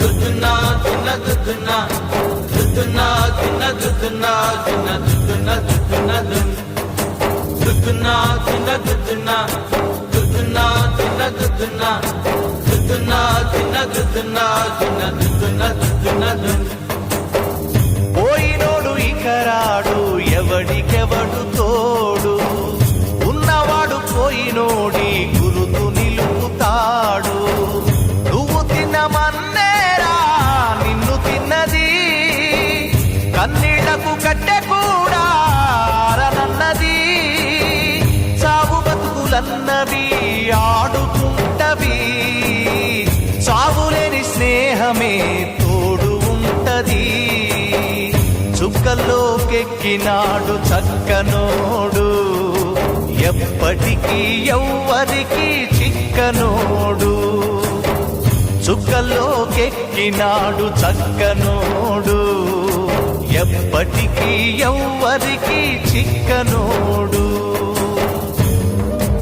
దుద్దునా దున్న దుద్దునా దుద్దునా దున్న దుద్దునా దున్న దుద్దున దుద్దున దుద్దునా దున్న దుద్దునా దుద్దునా దున్న దుద్దునా దుద్దునా దున్న దుద్దునా దున్న దుద్దున దుద్దున పోయినోడు ఇకరాడు ఎవడికెవడు తోడు ఉన్నవాడు పోయినోడి గురుతు నిలుపుతాడు నువ్వు తిన్నమన్నేరా నిన్ను తిన్నది కన్నీళ్లకు కట్టె కూడా అరనన్నది సాగు బతుకులన్నవి ఆడుకుంటవి సాగులేని స్నేహమే తోడు ఉంటది చుక్కల్లోకెక్కినాడు చక్కనోడు ఎప్పటికీ ఎవ్వరికి చిక్కనోడు చుక్కల్లోకెక్కినాడు చక్కనోడు ఎప్పటికీ ఎవ్వరికి చిక్కనోడు